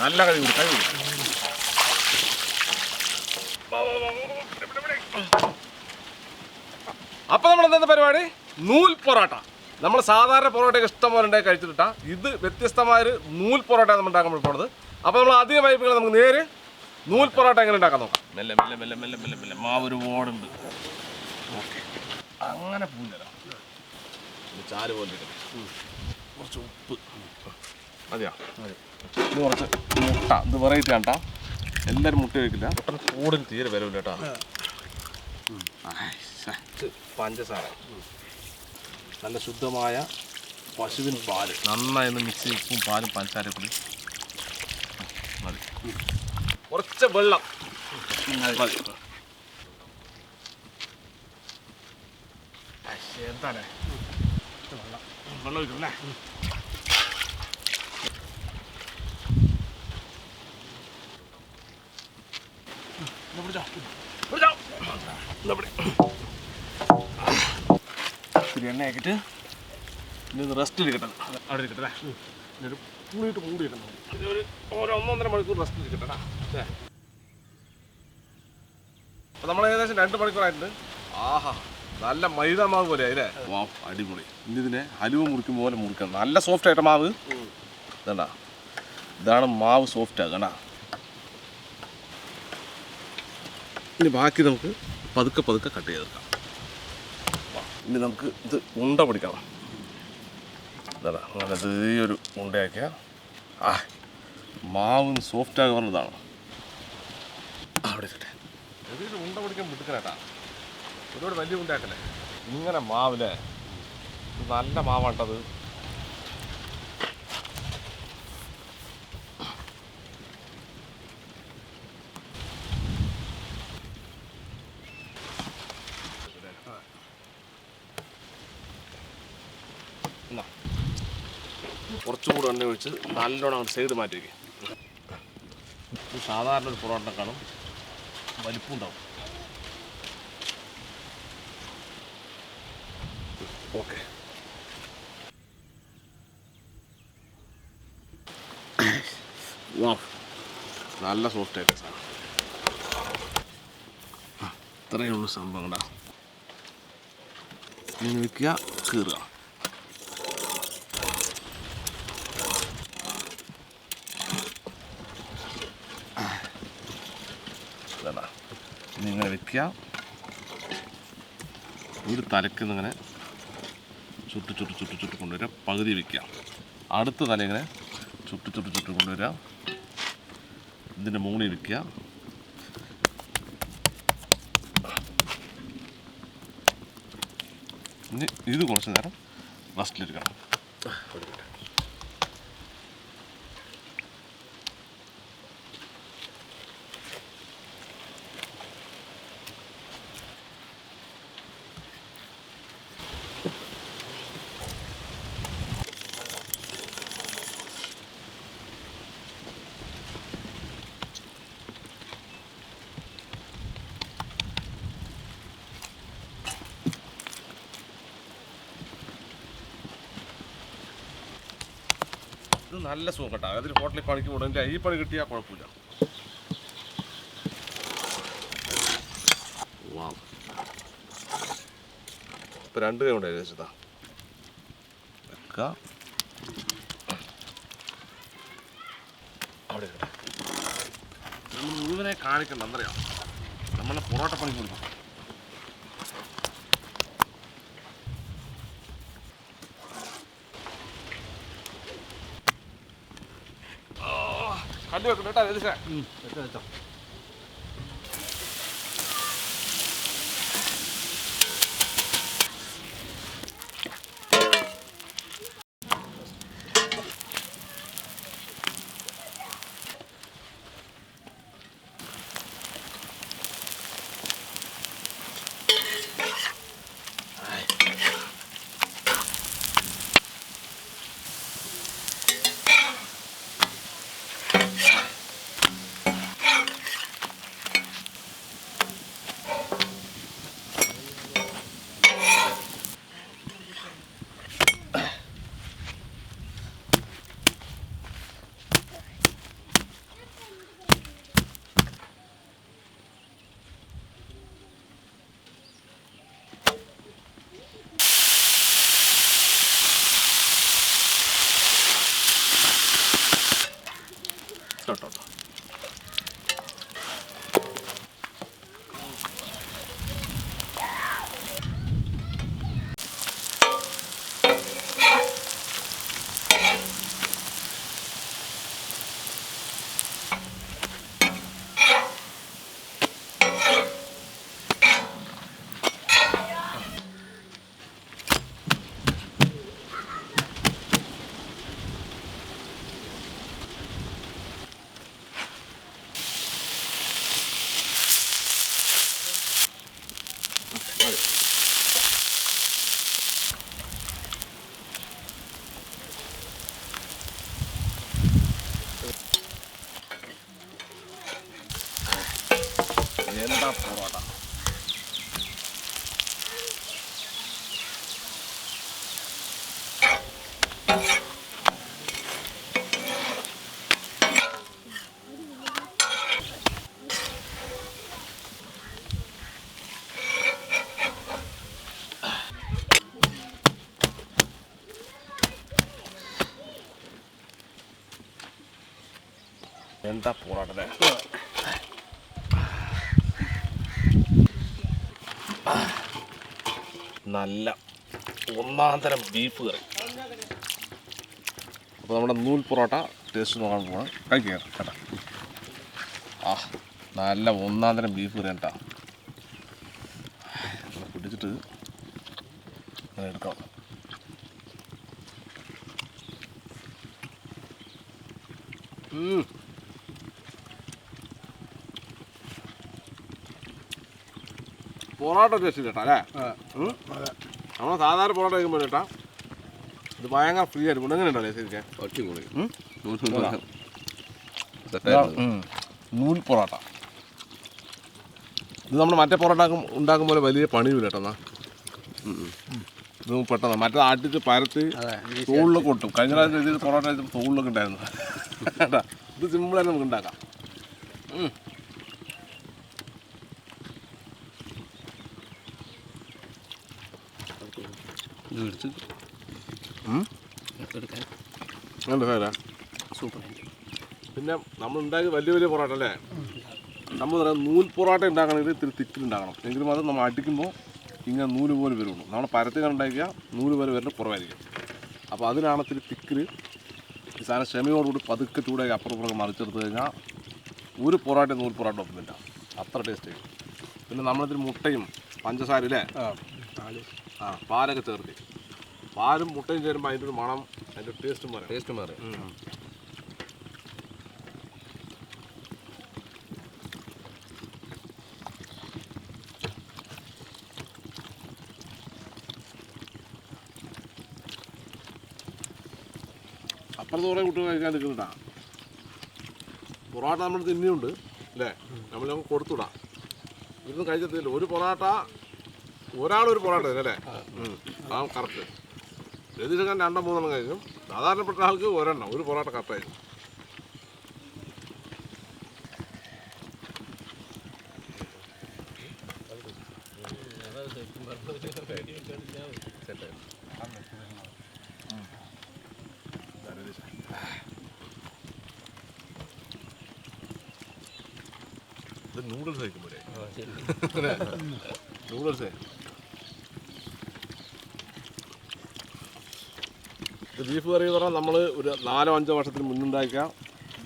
നല്ല കഴിവ് അപ്പൊ നമ്മൾ എന്താ പരിപാടി? നൂൽ പൊറോട്ട. നമ്മൾ സാധാരണ പൊറോട്ടയൊക്കെ ഇഷ്ടം പോലെ ഉണ്ടാക്കി കഴിച്ചിട്ടാ. ഇത് വ്യത്യസ്തമായൊരു നൂൽ പൊറോട്ട നമ്മൾ ഉണ്ടാക്കാൻ പോണത്. അപ്പോൾ നമ്മൾ അധികം വൈപ്പികൾ നമുക്ക് നേരെ നൂൽ പൊറോട്ട എങ്ങനെ ഉണ്ടാക്കാൻ നോക്കാം. മെല്ലെ മെല്ലെ മെല്ലെ മെല്ലെ മെല്ലെ മെല്ലെ മാവ് ഒരു ഓടുണ്ട്. ഓക്കെ, അങ്ങനെ പൂഞ്ഞല്ലോ. ചാല് പോലെ കുറച്ച് ഉപ്പ് മതിയാ. ഇത് കുറച്ച് മുട്ട. ഇത് വെറൈറ്റി ആണ്ടാ. എല്ലാവരും മുട്ട കഴിക്കില്ല. മുട്ട കൂടുതൽ തീരെ വരില്ല കേട്ടോ. പഞ്ചസാര, നല്ല ശുദ്ധമായ പശുവിൻ പാല് നന്നായി ഒന്ന് മിക്സ് ചെയ്ത് ഉപ്പും പാലും പഞ്ചസാരയും കൂടി മതി. കുറച്ച് വെള്ളം മതി. എന്താണേ വെള്ളം ഒഴിക്കണല്ലേ? ഇത്തിരി എണ്ണ ആക്കിയിട്ട് ഇനി ഇത് റെസ്റ്റ് ഇരിക്കട്ടെ. അവിടെ ഇരിക്കട്ടെ. ഒരു പുളിയിട്ട് മൂടി കിട്ടണം. ഇതൊരു 1-1.5 മണിക്കൂർ റെസ്റ്റ് ഇരിക്കട്ടെ. അപ്പോൾ നമ്മൾ ഏകദേശം 2 മണിക്കൂറായിട്ടുണ്ട്. ആഹാ, നല്ല മൈദ മാവ് പോലെ അല്ലേ? വാ, അടിപൊളി. ഇനി ഇതിനെ ഹലുവ മുറിക്കും പോലെ മുറിക്കണം. നല്ല സോഫ്റ്റ് ആയിട്ട് മാവ്. ഇതാ, ഇതാണ് മാവ് സോഫ്റ്റ് ആകണ. ഇനി ബാക്കി നമുക്ക് പതുക്കെ പതുക്കെ കട്ട് ചെയ്തെടുക്കാം. ഇനി നമുക്ക് ഇത് ഉണ്ട പിടിക്കണം. ഇതാ, അങ്ങനെ ചെറിയൊരു ഉണ്ടയാക്കിയ മാവ് സോഫ്റ്റാಗಿ പറഞ്ഞതാണ്. അവിടെ ഇരിക്കട്ടെ. ചെറിയൊരു ഉണ്ട പിടിക്കാൻ വിട്ടുക്കണേട്ടാ. ഒരുപാട് വലിയ ഉണ്ടാക്കല്ലേ. ഇങ്ങനെ മാവില്ലേ, നല്ല മാവാട്ടത്. കുറച്ചും കൂടെ എണ്ണ ഒഴിച്ച് നല്ലോണം അങ്ങോട്ട് സൈഡ് മാറ്റി വയ്ക്കും. സാധാരണ ഒരു പൊറോട്ടക്കാളും വലിപ്പം ഉണ്ടാവും. ഓക്കെ, നല്ല സോഫ്റ്റ് ആയിട്ട് സാധനം. ഇത്രയേ ഉള്ളൂ സംഭവം. കണ്ടാ, ഇങ്ങനെ വയ്ക്കുക, കീറുക. ഇങ്ങനെ വെക്കുക. ഒരു തലക്കിന്നിങ്ങനെ ചുട്ട് ചുട്ട് ചുട്ട് ചുട്ട് കൊണ്ടുവരിക. പകുതി വയ്ക്കുക. അടുത്ത തല ഇങ്ങനെ ചുട്ട് ചുട്ട് ചുട്ട് കൊണ്ടുവരിക. ഇതിൻ്റെ മുകളിൽ വയ്ക്കുക. ഇനി ഇത് കുറച്ച് നേരം റെസ്റ്റിലിരിക്കണം. ഇത് നല്ല സുഖം കേട്ടോ. അതിൽ ഹോട്ടലിൽ പണിക്ക് പോകണമെങ്കിൽ ഈ പണി കിട്ടിയാൽ കുഴപ്പമില്ല. ഇപ്പം 2 കൈ കൊണ്ട് ഏകദേശത്താ വെക്കുക. അവിടെ കേട്ടോ, നമ്മൾ മുഴുവനെ കാണിക്കണ്ട. എന്തറിയാം, നമ്മളെ പൊറോട്ട പണിക്ക് കൊടുക്കും. കല്ല് വെക്കണം കേട്ടോ. വെച്ചോ. എന്താ പൊറോട്ട. എന്താ പൊറോട്ട നല്ല ഒന്നാന്തരം ബീഫ് കറി. അപ്പോൾ നമ്മുടെ നൂൽ പൊറോട്ട ടേസ്റ്റ് നോക്കാൻ പോകണം. കഴിക്കുക കേട്ടോ. ആ നല്ല ഒന്നാന്തരം ബീഫ് കറി കേട്ടോ. പിടിച്ചിട്ട് അങ്ങനെ എടുക്കാം. പൊറോട്ട ടേസ്റ്റ് കേട്ടോ അല്ലേ? നമ്മൾ സാധാരണ പൊറോട്ട കഴിക്കുമ്പോൾ കേട്ടാ ഇത് ഭയങ്കര ഫ്രീ ആയിട്ട് എങ്ങനെ ഉണ്ടല്ലേ ശരിക്കും? നൂൽ പൊറോട്ട ഇത് നമ്മൾ മറ്റേ പൊറോട്ട ഉണ്ടാക്കും പോലെ വലിയ പണിയില്ല കേട്ടോ. എന്നാ ഇത് പെട്ടെന്ന് മറ്റേ ആട്ടിട്ട് പരത്തി തോളിലൊക്കെ കൊട്ടും. കഴിഞ്ഞ പ്രാവശ്യം ഇതിൽ പൊറോട്ട തോളിലൊക്കെ ഉണ്ടായിരുന്നു കേട്ടാ. ഇത് സിമ്പിളായിട്ട് നമുക്ക് ഉണ്ടാക്കാം. പിന്നെ നമ്മൾ ഉണ്ടാക്കി വലിയ വലിയ പൊറോട്ട അല്ലേ? നമ്മൾ പറയാം നൂൽ പൊറോട്ട ഉണ്ടാക്കണമെങ്കിൽ ഇത്തിരി തിക്കിലുണ്ടാക്കണം. എങ്കിലും അത് നമ്മൾ അടിക്കുമ്പോൾ ഇങ്ങനെ നൂല് പോലെ വരുള്ളൂ. നമ്മൾ പരത്തി ഉണ്ടാക്കിയാൽ നൂല് പോലെ വരുന്നത് കുറവായിരിക്കും. അപ്പോൾ അതിനാണ് ഇത്തിരി തിക്കിൽ ഈ സാധനം ക്ഷമയോടുകൂടി പതുക്കെ ചൂടാക്കി അപ്പുറം മറിച്ചെടുത്ത് കഴിഞ്ഞാൽ ഒരു പൊറോട്ട നൂൽ പൊറോട്ട ഒപ്പില്ല. അത്ര ടേസ്റ്റ് ചെയ്യും. പിന്നെ നമ്മളിതിൽ മുട്ടയും പഞ്ചസാര ഇല്ലേ പാലൊക്കെ ചേർത്ത് പാലും മുട്ടയും ചേരുമ്പോൾ അതിൻ്റെ ഒരു മണം അതിൻ്റെ ടേസ്റ്റ് മാറി. അപ്പുറത്ത് കുറേ കുട്ടികൾ കഴിക്കാൻ നിൽക്കുന്നുണ്ടാ. പൊറോട്ട നമ്മൾ തിന്നിയുണ്ട് അല്ലേ? നമ്മൾ കൊടുത്തുവിടാം. ഇതൊന്നും കഴിച്ചത്തില്ല. ഒരു പൊറോട്ട ഒരാളൊരു പൊറോട്ട അല്ലേ? അതാണ് കറക്റ്റ്. രതീഷക്കാൻ 2-3 കഴിക്കും. സാധാരണപ്പെട്ട ആൾക്ക് ഒരെണ്ണം ഒരു പൊറോട്ട കറക്റ്റായിരിക്കും. ഇത് നൂഡിൽസ് കഴിക്കുമ്പോഴേ നൂഡിൽസേ ഇത് ബീഫ് കറി എന്ന് പറഞ്ഞാൽ നമ്മൾ ഒരു 4-5 വർഷത്തിന് മുന്നുണ്ടാക്കിയ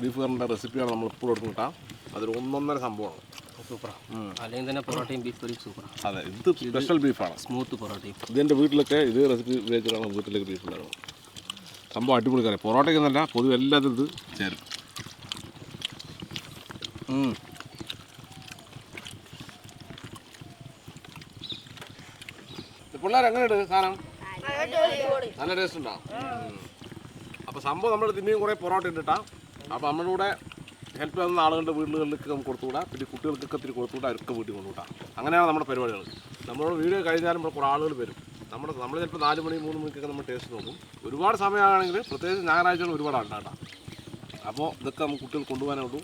ബീഫ് കറിൻ്റെ റെസിപ്പിയാണ് നമ്മൾ ഇപ്പോൾ എടുത്തിട്ടാൽ അതൊരു 1-1.5 സംഭവമാണ്. സൂപ്പറാണ്. അല്ലെങ്കിൽ തന്നെ പൊറോട്ടയും ബീഫ് കറിയും സൂപ്പറാണ്. അതെ, ഇത് സ്പെഷ്യൽ ബീഫാണ്. സ്മൂത്ത് പൊറോട്ടയും. ഇതെൻ്റെ വീട്ടിലൊക്കെ ഇത് റെസിപ്പി ഉപയോഗിച്ചിട്ടാണ് വീട്ടിലേക്ക് ബീഫ് ഉണ്ടാകുന്നത്. സംഭവം അടിപൊളി കറി. പൊറോട്ടയ്ക്കെന്നല്ല പൊതുവെ എല്ലാത്തിനും ഇത് ചേരും. പിള്ളേർ എങ്ങനെയുണ്ട് സാധനം? നല്ല ടേസ്റ്റ് ഉണ്ടാവും. അപ്പോൾ സംഭവം നമ്മൾ തിന്നിയും കുറേ പൊറോട്ട ഇട്ടിട്ടാ. അപ്പോൾ നമ്മുടെ കൂടെ ഹെൽപ്പ് ചെയ്യുന്ന ആളുകളുടെ വീടുകളിലേക്ക് നമുക്ക് കൊടുത്തുകൂടാ. പിന്നെ കുട്ടികൾക്കൊക്കെ ഇത്തിരി കൊടുത്തുകൂടാ. അവർക്ക് വീട്ടിൽ കൊണ്ടുകൂടാ. അങ്ങനെയാണ് നമ്മുടെ പരിപാടികൾ. നമ്മളോട് വീഡിയോ കഴിഞ്ഞാലും നമ്മൾ കുറേ ആളുകൾ വരും. നമ്മൾ ചിലപ്പോൾ 4 മണി 3 മണിക്കൊക്കെ നമ്മൾ ടേസ്റ്റ് നോക്കും. ഒരുപാട് സമയമാണെങ്കിൽ പ്രത്യേകിച്ച് ഞായറാഴ്ചകൾ ഒരുപാട് ആൾക്കാട്ടാ. അപ്പോൾ ഇതൊക്കെ നമുക്ക് കുട്ടികൾ കൊണ്ടുപോകാനുള്ളൂ.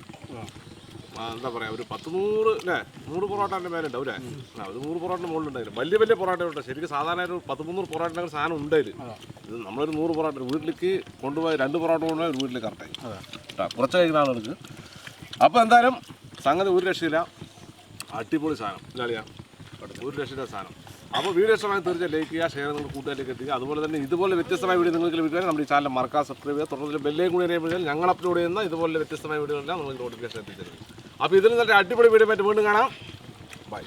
എന്താ പറയുക, ഒരു 10-100 അല്ലേ 100 പൊറോട്ടൻ്റെ മേലുണ്ടാവും അല്ലേ? ഒരു 100 പൊറോട്ടൻ്റെ മുകളിലുണ്ടായിരുന്നു. വലിയ വലിയ പൊറോട്ട ഉണ്ട്. ശരിക്കും സാധാരണ ഒരു 10-300 പൊറോട്ട സാധനം ഉണ്ടായിരുന്നു. ഇത് നമ്മളൊരു 100 പൊറോട്ട വീട്ടിലേക്ക് കൊണ്ടുപോയി 2 പൊറോട്ട കൊണ്ടുപോയി ഒരു വീട്ടിലേക്ക് കറക്റ്റായി കേട്ടോ. കുറച്ച് കഴിക്കുന്ന ആളുകൾക്ക്. അപ്പോൾ എന്തായാലും സംഗതി ഒരു രക്ഷയില്ല. അടിപൊളി സാധനം ഇല്ലാളിയാ, ഒരു രക്ഷയില്ല സാധനം. അപ്പോൾ വീഡിയോ ഇഷ്ടമായി തീർച്ചയായും ലൈക്ക് ചെയ്യുക, ഷെയർ നിങ്ങൾ കൂട്ടുകാരിലേക്ക് എത്തിക്കുക. അതുപോലെ തന്നെ ഇതുപോലെ വ്യത്യസ്തമായ വീഡിയോ നിങ്ങൾക്ക് ലഭിക്കാൻ നമ്മുടെ ഈ ചാനൽ മറക്കാതെ സബ്സ്ക്രൈബ് ചെയ്യുക. തുടർന്ന് ബെല്ലേയും കൂടി എനേബിൾ ഞങ്ങൾ അപ്ലോഡ് ചെയ്യുന്ന ഇതുപോലെ വ്യത്യസ്തമായ വീഡിയോകളെല്ലാം നിങ്ങൾക്ക് നോട്ടിഫിക്കേഷൻ എത്തിച്ചേരും. അപ്പോൾ ഇതിൽ നല്ല അടിപൊളി വീഡിയോ ആയിട്ട് വീണ്ടും കാണാം. ബൈ.